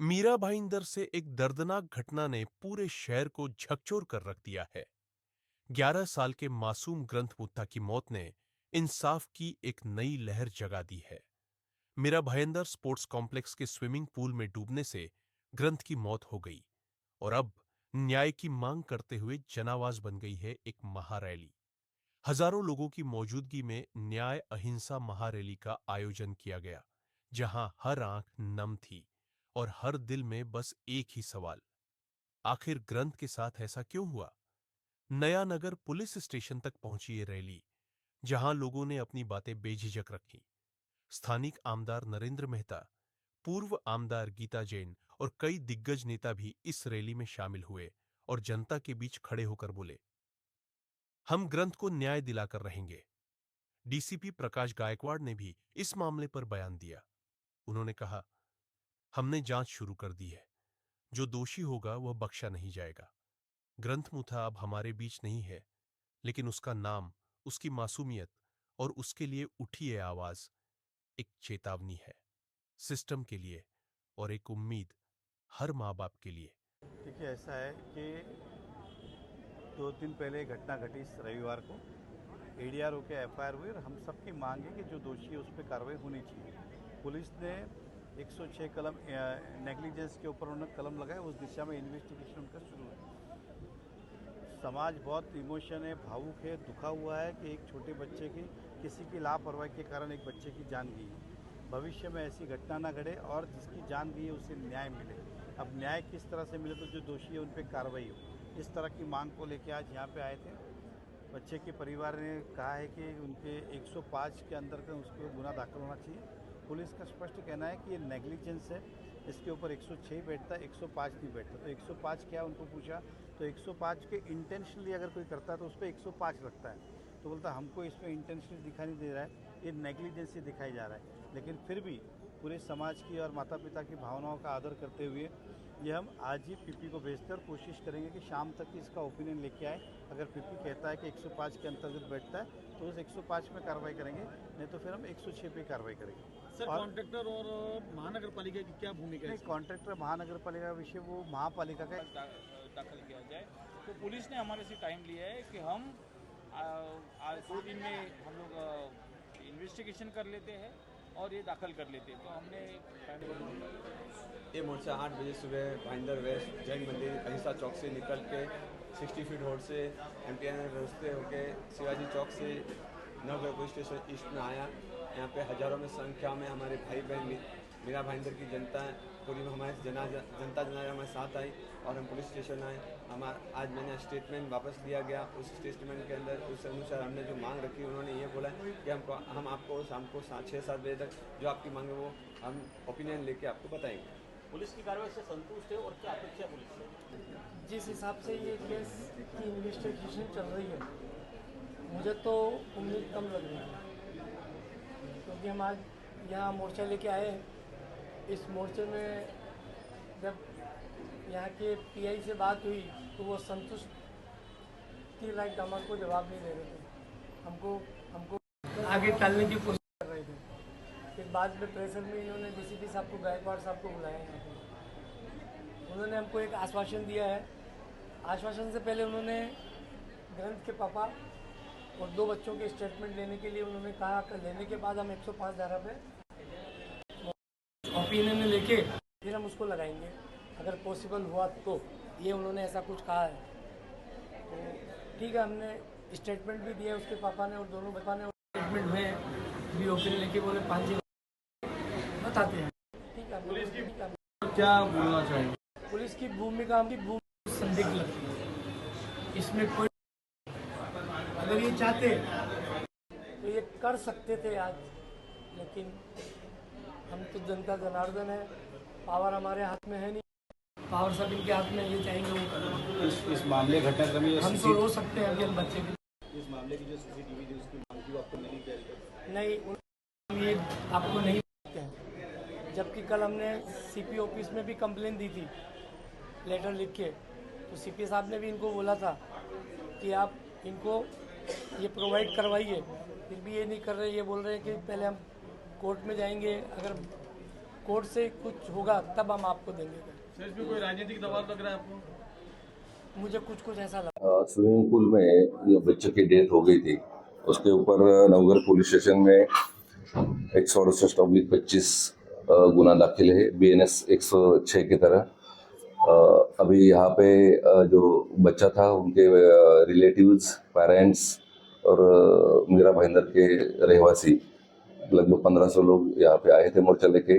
मीरा भाईंदर से एक दर्दनाक घटना ने पूरे शहर को झकझोर कर रख दिया है। 11 साल के मासूम ग्रंथ मुत्ता की मौत ने इंसाफ की एक नई लहर जगा दी है। मीरा भाईंदर स्पोर्ट्स कॉम्प्लेक्स के स्विमिंग पूल में डूबने से ग्रंथ की मौत हो गई और अब न्याय की मांग करते हुए जनआवाज बन गई है एक महारैली। हजारों लोगों की मौजूदगी में न्याय अहिंसा महारैली का आयोजन किया गया, जहां हर आंख नम थी और हर दिल में बस एक ही सवाल, आखिर ग्रंथ के साथ ऐसा क्यों हुआ। नया नगर पुलिस स्टेशन तक पहुंची ये रैली, जहां लोगों ने अपनी बातें बेझिझक रखी। स्थानिक आमदार नरेंद्र मेहता, पूर्व आमदार गीता जैन और कई दिग्गज नेता भी इस रैली में शामिल हुए और जनता के बीच खड़े होकर बोले, हम ग्रंथ को न्याय दिलाकर रहेंगे। डीसीपी प्रकाश गायकवाड़ ने भी इस मामले पर बयान दिया। उन्होंने कहा, हमने जांच शुरू कर दी है, जो दोषी होगा वह बख्शा नहीं जाएगा। ग्रंथ मुथा अब हमारे बीच नहीं है, लेकिन उसका नाम, उसकी मासूमियत और उसके लिए उठी ये आवाज एक चेतावनी है, सिस्टम के लिए और एक उम्मीद हर माँ बाप के लिए। देखिए, ऐसा है कि 2 दिन पहले घटना घटी इस रविवार को। एडीआरओ के एफआईआर हुई और हम सबकी मांग है कि जो दोषी है उस पर कार्रवाई होनी चाहिए। पुलिस ने 106 कलम नेग्लिजेंस के ऊपर उन्होंने कलम लगाए, उस दिशा में इन्वेस्टिगेशन उनका शुरू है। समाज बहुत इमोशन है, भावुक है, दुखा हुआ है कि एक छोटे बच्चे की किसी की लापरवाही के कारण एक बच्चे की जान गई है। भविष्य में ऐसी घटना ना घटे और जिसकी जान गई है उसे न्याय मिले। अब न्याय किस तरह से मिले, तो जो दोषी है उन पर कार्रवाई हो, इस तरह की मांग को लेकर आज यहाँ पे आए थे। बच्चे के परिवार ने कहा है कि उनके 105 के अंदर का उसको गुना दाखिल होना चाहिए। पुलिस का स्पष्ट कहना है कि ये नेग्लिजेंस है, इसके ऊपर 106 बैठता है, 105 नहीं बैठता। तो 105 क्या, उनको पूछा तो 105 के इंटेंशनली अगर कोई करता है तो उस पर 105 लगता है। तो बोलता हमको इसमें इंटेंशनली दिखाई नहीं दे रहा है, ये नेग्लिजेंसी दिखाई जा रहा है। लेकिन फिर भी पूरे समाज की और माता पिता की भावनाओं का आदर करते हुए ये हम आज ही पीपी को भेजते और कोशिश करेंगे कि शाम तक इसका ओपिनियन लेके आए। अगर पीपी कहता है कि 105 के अंतर्गत बैठता है तो उस 105 में कार्रवाई करेंगे, नहीं तो फिर हम 106 पे कार्रवाई करेंगे। सर, कॉन्ट्रैक्टर और महानगर पालिका की क्या भूमिका है? नहीं, कॉन्ट्रैक्टर महानगर पालिका का विषय वो महापालिका का दाखिल किया जाए। तो पुलिस ने हमारे से टाइम लिया है कि हम आज 2 दिन में हम लोग इन्वेस्टिगेशन कर लेते हैं और ये दाखिल कर लेते हैं। तो हमने ये मोर्चा 8 बजे सुबह भाईंदर वेस्ट जैन मंदिर अहिंसा चौक से निकल के 60 फीट रोड से MTN रास्ते होके शिवाजी चौक से नवगढ़ पुलिस स्टेशन ईस्ट में आया। यहाँ पे हजारों में संख्या में हमारे भाई बहन मीरा भाईंदर की जनता पूरी में हमारे जनता हमारे साथ आई और हम पुलिस स्टेशन आए। आज मैंने स्टेटमेंट वापस लिया गया। उस स्टेटमेंट के अंदर उस अनुसार हमने जो मांग रखी, उन्होंने ये बोला कि हम आपको शाम को 6-7 बजे तक जो आपकी मांग है वो हम ओपिनियन लेके आपको बताएंगे। पुलिस की कार्रवाई से संतुष्ट है और क्या अपेक्षा पुलिस से? जिस हिसाब से ये केस की इन्वेस्टिगेशन चल रही है, मुझे तो उम्मीद कम लग रही है, क्योंकि हम आज यहाँ मोर्चा लेके आए हैं। इस मोर्चे में जब यहाँ के पीआई से बात हुई तो वो संतुष्टि लायक हमारे को जवाब नहीं दे रहे थे। हमको आगे टालने की कोशिश कर रहे थे। फिर बाद में प्रेशर में इन्होंने डीसीपी साहब को, गायकवाड़ साहब को बुलाया यहाँ पे। उन्होंने हमको एक आश्वासन दिया है। आश्वासन से पहले उन्होंने ग्रंथ के पापा और 2 बच्चों के स्टेटमेंट लेने के लिए उन्होंने कहा कि लेने के बाद हम 105 धारा पे ओपिनियन लेके फिर हम उसको लगाएंगे, अगर पॉसिबल हुआ तो। ये उन्होंने ऐसा कुछ कहा है। तो ठीक है, हमने स्टेटमेंट भी दिया उसके पापा ने और दोनों पापा ने स्टेटमेंट हुए हैं। भी ओपिनियन लेके बोले 5 बताते हैं। ठीक है, पुलिस की ठीक है। क्या बोलना चाहिए? पुलिस की भूमिका संदिग्ध लगती है। इसमें कोई अगर ये चाहते तो ये कर सकते थे आज, लेकिन हम तो जनता जनार्दन है, पावर हमारे हाथ में है नहीं। पावर सब इनके हाथ में, ये चाहेंगे वो करें। इस मामले घटनाक्रम में हम तो रो सकते हैं अभी हम बच्चे की। इस मामले की जो CCTV थी उसकी मांग की आपको नहीं किया? नहीं, हम ये आपको नहीं सकते हैं। जबकि कल हमने CP ऑफिस में भी कंप्लेन दी थी लेटर लिख के, तो CP साहब ने भी इनको बोला था कि आप इनको ये प्रोवाइड करवाइए। फिर भी ये नहीं कर रहे। ये बोल रहे हैं कि पहले हम कोर्ट में जाएंगे, अगर कोर्ट से कुछ होगा तब हम आपको देंगे। सर इसमें कोई राजनीतिक दबाव लग रहा है आपको? मुझे कुछ ऐसा लगा। स्विमिंग पूल में जो बच्चे की डेथ हो गई थी उसके ऊपर नवगढ़ पुलिस स्टेशन में 168/25 गुना दाखिल है BNS 106 की तरह। अभी यहाँ पे जो बच्चा था उनके रिलेटिव्स, पेरेंट्स और मीरा भाईंदर के रहवासी लगभग 1500 लोग यहाँ पे आए थे मोर्चा लेके।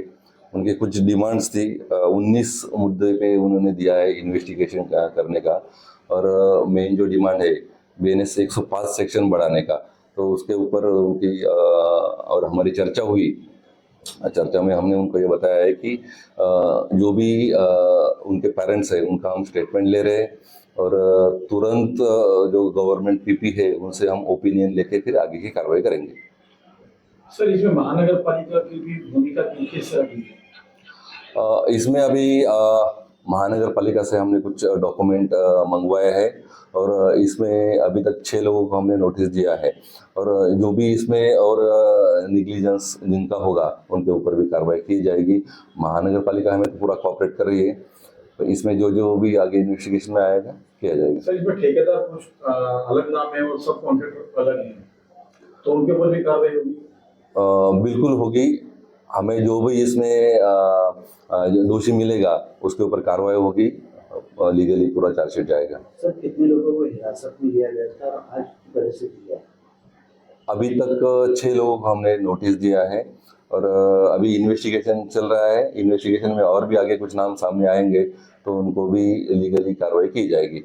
उनकी कुछ डिमांड्स थी। 19 मुद्दे पे उन्होंने दिया है इन्वेस्टिगेशन करने का, और मेन जो डिमांड है BNS 105 सेक्शन बढ़ाने का। तो उसके ऊपर उनकी और हमारी चर्चा हुई। चर्चा में हमने उनको ये बताया है कि जो भी उनके पेरेंट्स हैं उनका हम स्टेटमेंट ले रहे हैं, और तुरंत जो गवर्नमेंट PP है उनसे हम ओपिनियन लेके फिर आगे की कार्रवाई करेंगे। सर इसमें महानगर पालिका की भी भूमिका किस तरह की? इसमें अभी महानगर पालिका से हमने कुछ डॉक्यूमेंट मंगवाए हैं, और इसमें अभी तक 6 लोगों को हमने नोटिस दिया है, और जो भी इसमें और निग्लिजेंस जिनका होगा उनके ऊपर भी कार्रवाई की जाएगी। महानगर पालिका हमें तो पूरा कोऑपरेट कर रही है, तो इसमें जो भी आगे इन्वेस्टिगेशन में आएगा किया जाएगा। सर इसमें ठेकेदार कुछ अलग नाम है और सब कॉन्ट्रैक्टर अलग हैं, तो उनके ऊपर भी कार्रवाई होगी? बिल्कुल होगी। हमें जो भी इसमें जो दोषी मिलेगा उसके ऊपर कार्रवाई होगी, लीगली पूरा चार्जशीट जाएगा। सर कितने लोगों को हिरासत में लिया गया था, आज किस तरह से दिया? अभी तक 6 लोगों को हमने नोटिस दिया है, और अभी इन्वेस्टिगेशन चल रहा है। इन्वेस्टिगेशन में और भी आगे कुछ नाम सामने आएंगे तो उनको भी लीगली कार्रवाई की जाएगी।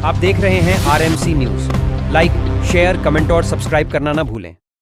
आप देख रहे हैं RMC news. Like, share, comment और सब्सक्राइब करना ना भूलें।